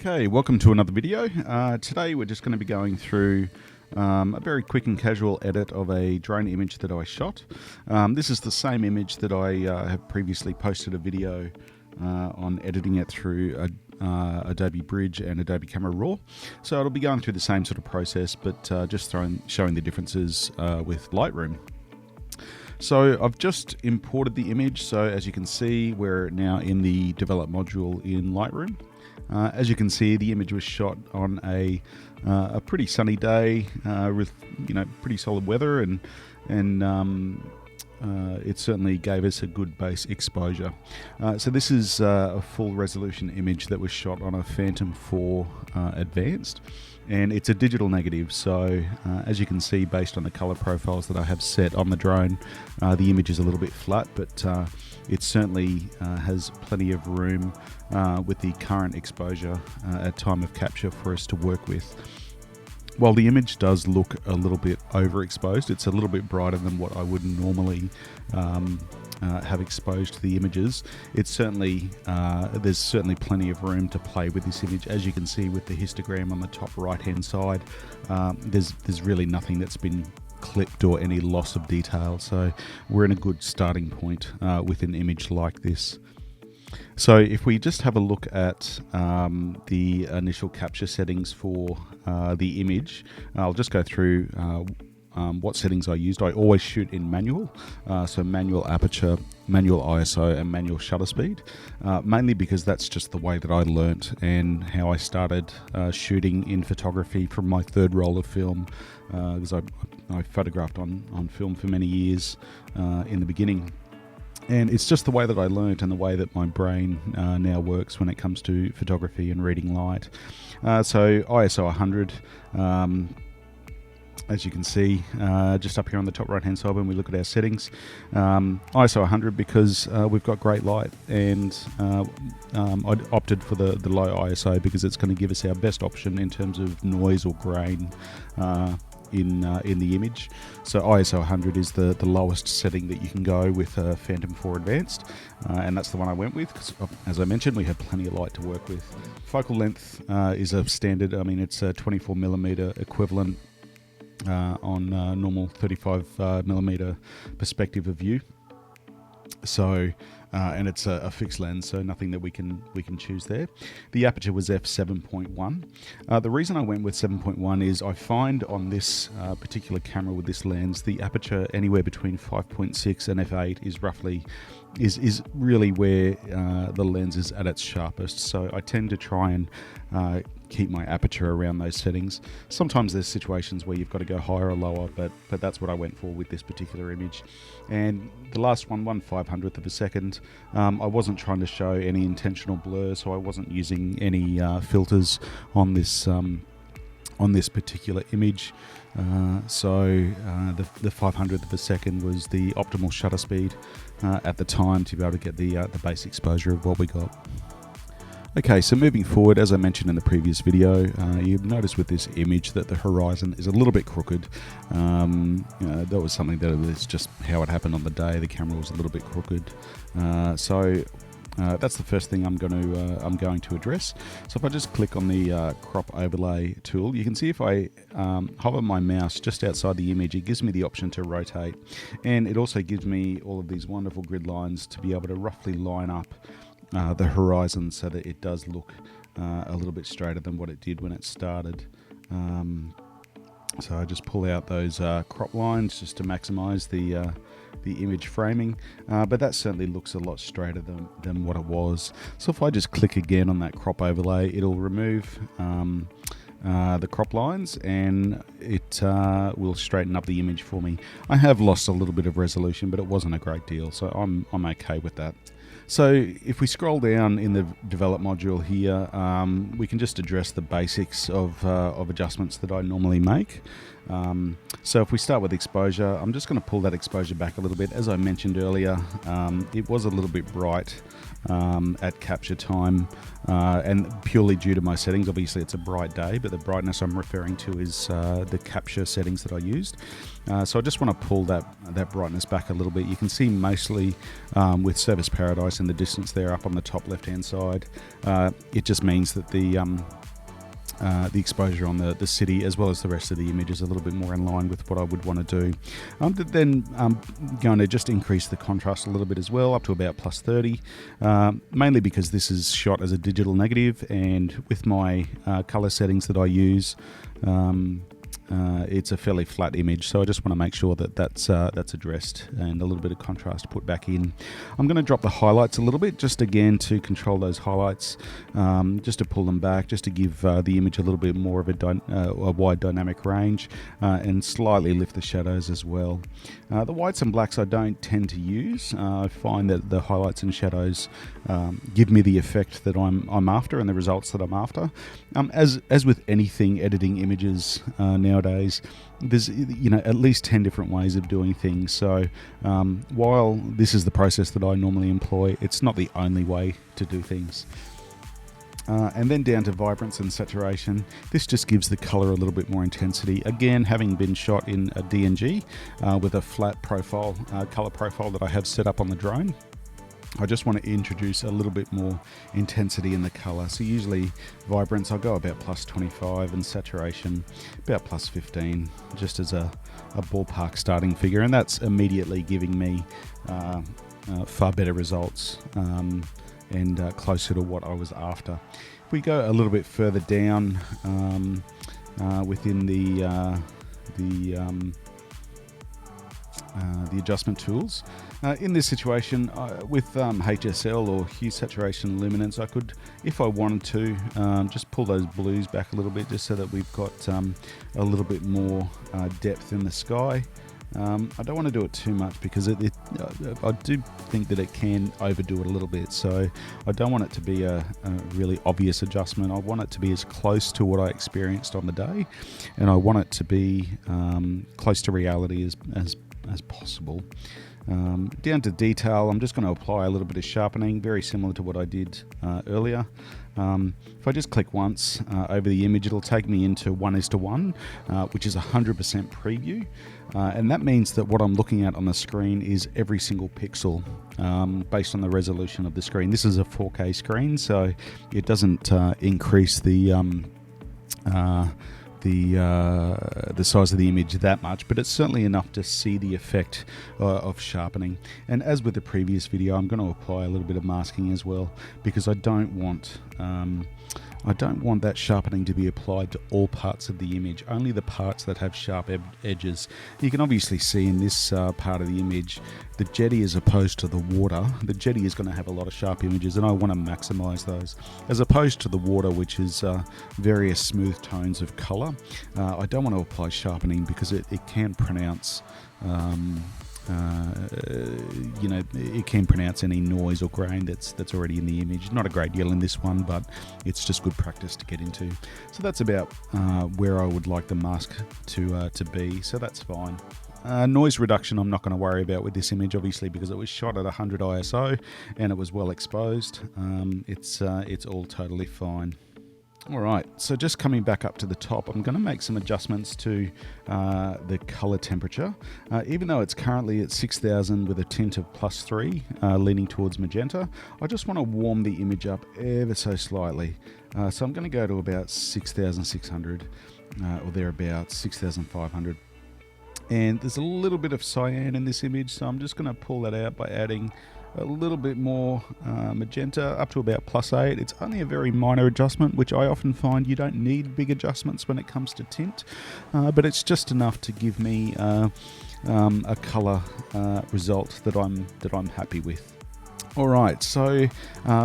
Okay, welcome to another video. Today we're just going to be going through a very quick and casual edit of a drone image that I shot. This is the same image that I have previously posted a video on editing it through Adobe Bridge and Adobe Camera Raw. So it'll be going through the same sort of process, but just showing the differences with Lightroom. So I've just imported the image, so as you can see we're now in the develop module in Lightroom. As you can see, the image was shot on a pretty sunny day with pretty solid weather, and it certainly gave us a good base exposure. So this is a full resolution image that was shot on a Phantom 4 Advanced, and it's a digital negative. So as you can see, based on the color profiles that I have set on the drone, the image is a little bit flat, but it certainly has plenty of room with the current exposure at time of capture for us to work with. While the image does look a little bit overexposed, it's a little bit brighter than what I would normally have exposed to the images. It's certainly there's certainly plenty of room to play with this image. As you can see with the histogram on the top right hand side, there's really nothing that's been clipped or any loss of detail, so we're in a good starting point with an image like this. So if we just have a look at the initial capture settings for the image, I'll just go through what settings I used. I always shoot in manual, so manual aperture, manual ISO and manual shutter speed, mainly because that's just the way that I learnt and how I started shooting in photography from my third roll of film, because I photographed on film for many years in the beginning. And it's just the way that I learnt and the way that my brain now works when it comes to photography and reading light. So ISO 100, as you can see just up here on the top right hand side when we look at our settings. ISO 100 because we've got great light, and I opted for the low ISO because it's going to give us our best option in terms of noise or grain in the image. So ISO 100 is the lowest setting that you can go with a Phantom 4 Advanced, and that's the one I went with because, as I mentioned, we have plenty of light to work with. Focal length is a standard, it's a 24mm equivalent on normal 35mm perspective of view. So and it's a fixed lens, so nothing that we can choose there. The aperture was f7.1. The reason I went with 7.1 is I find on this particular camera with this lens, the aperture anywhere between 5.6 and f8 is really where the lens is at its sharpest. So I tend to try and keep my aperture around those settings. Sometimes there's situations where you've got to go higher or lower, but that's what I went for with this particular image. And the last one, 1/500th of a second, I wasn't trying to show any intentional blur, so I wasn't using any filters on this particular image. So the 500th of a second was the optimal shutter speed at the time to be able to get the base exposure of what we got. Okay, so moving forward, as I mentioned in the previous video, you've noticed with this image that the horizon is a little bit crooked. That was something that was just how it happened on the day. The camera was a little bit crooked. So that's the first thing I'm going to address. So if I just click on the crop overlay tool, you can see if I hover my mouse just outside the image, it gives me the option to rotate, and it also gives me all of these wonderful grid lines to be able to roughly line up the horizon so that it does look a little bit straighter than what it did when it started. So I just pull out those crop lines just to maximize the image framing, but that certainly looks a lot straighter than what it was. So if I just click again on that crop overlay, it'll remove the crop lines, and it will straighten up the image for me. I have lost a little bit of resolution, but it wasn't a great deal, so I'm okay with that. So if we scroll down in the develop module here, we can just address the basics of adjustments that I normally make. So if we start with exposure, I'm just going to pull that exposure back a little bit. As I mentioned earlier, it was a little bit bright at capture time, and purely due to my settings. Obviously it's a bright day, but the brightness I'm referring to is the capture settings that I used. So I just want to pull that brightness back a little bit. You can see mostly with Service Paradise precise in the distance there up on the top left hand side. It just means that the exposure on the city as well as the rest of the image is a little bit more in line with what I would want to do. Then I'm going to just increase the contrast a little bit as well, up to about plus 30, mainly because this is shot as a digital negative, and with my color settings that I use, it's a fairly flat image, so I just want to make sure that that's addressed and a little bit of contrast put back in. I'm going to drop the highlights a little bit, just again to control those highlights, just to pull them back, just to give the image a little bit more of a wide dynamic range, and slightly lift the shadows as well. The whites and blacks I don't tend to use. I find that the highlights and shadows give me the effect that I'm after and the results that I'm after. As with anything editing images nowadays, there's at least 10 different ways of doing things. So while this is the process that I normally employ, it's not the only way to do things. And then down to vibrance and saturation. This just gives the color a little bit more intensity. Again, having been shot in a DNG with a flat profile, color profile that I have set up on the drone, I just want to introduce a little bit more intensity in the color. So usually vibrance, I'll go about plus 25, and saturation about plus 15, just as a ballpark starting figure. And that's immediately giving me far better results and closer to what I was after. If we go a little bit further down within the adjustment tools, in this situation with HSL or hue, saturation, luminance, I could, if I wanted to, just pull those blues back a little bit, just so that we've got a little bit more depth in the sky. I don't want to do it too much because I do think that it can overdo it a little bit, so I don't want it to be a really obvious adjustment. I want it to be as close to what I experienced on the day, and I want it to be close to reality as possible. Down to detail, I'm just going to apply a little bit of sharpening, very similar to what I did earlier. If I just click once over the image, it'll take me into 1:1, which is 100% preview. And that means that what I'm looking at on the screen is every single pixel based on the resolution of the screen. This is a 4K screen, so it doesn't increase the size of the image that much, but it's certainly enough to see the effect of sharpening. And as with the previous video, I'm going to apply a little bit of masking as well, because I don't want that sharpening to be applied to all parts of the image, only the parts that have sharp edges. You can obviously see in this part of the image, the jetty as opposed to the water. The jetty is going to have a lot of sharp images, and I want to maximize those, as opposed to the water, which is various smooth tones of color. I don't want to apply sharpening because it can pronounce it can pronounce any noise or grain that's already in the image. Not a great deal in this one, but it's just good practice to get into. So that's about where I would like the mask to be, so that's fine. Noise reduction I'm not going to worry about with this image, obviously, because it was shot at 100 ISO and it was well exposed. It's all totally fine. Alright, so just coming back up to the top, I'm going to make some adjustments to the color temperature. Even though it's currently at 6000 with a tint of +3, leaning towards magenta, I just want to warm the image up ever so slightly. So I'm going to go to about 6600 or thereabouts, 6500. And there's a little bit of cyan in this image, so I'm just going to pull that out by adding a little bit more magenta, up to about +8. It's only a very minor adjustment, which I often find you don't need big adjustments when it comes to tint, but it's just enough to give me a color result that I'm happy with. Alright, so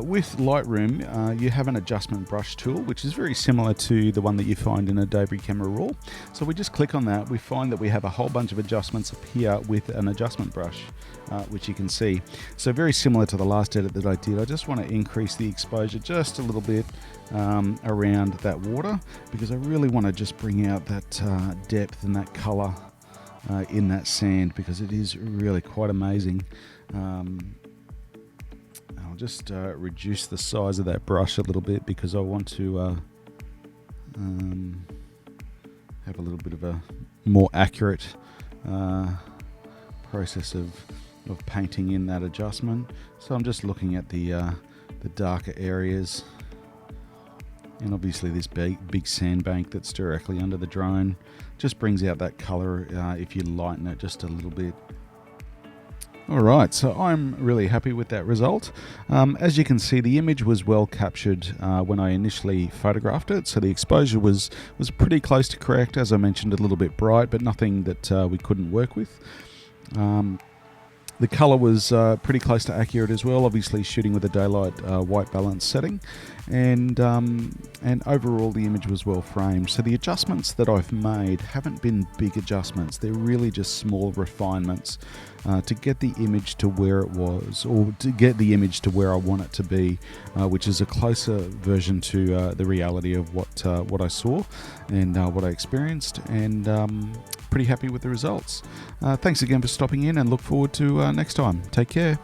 with Lightroom, you have an adjustment brush tool, which is very similar to the one that you find in Adobe Camera Raw. So we just click on that, we find that we have a whole bunch of adjustments appear with an adjustment brush, which you can see. So very similar to the last edit that I did, I just want to increase the exposure just a little bit around that water, because I really want to just bring out that depth and that color in that sand, because it is really quite amazing. I'll just reduce the size of that brush a little bit, because I want to have a little bit of a more accurate process of of painting in that adjustment. So I'm just looking at the darker areas, and obviously this big sandbank that's directly under the drone just brings out that color if you lighten it just a little bit. Alright, so I'm really happy with that result. As you can see, the image was well captured when I initially photographed it, so the exposure was pretty close to correct, as I mentioned, a little bit bright, but nothing that we couldn't work with. The color was pretty close to accurate as well, obviously shooting with a daylight white balance setting, and overall the image was well framed. So the adjustments that I've made haven't been big adjustments, they're really just small refinements to get the image to where it was, or to get the image to where I want it to be, which is a closer version to the reality of what I saw and what I experienced, and pretty happy with the results. Thanks again for stopping in, and look forward to next time. Take care.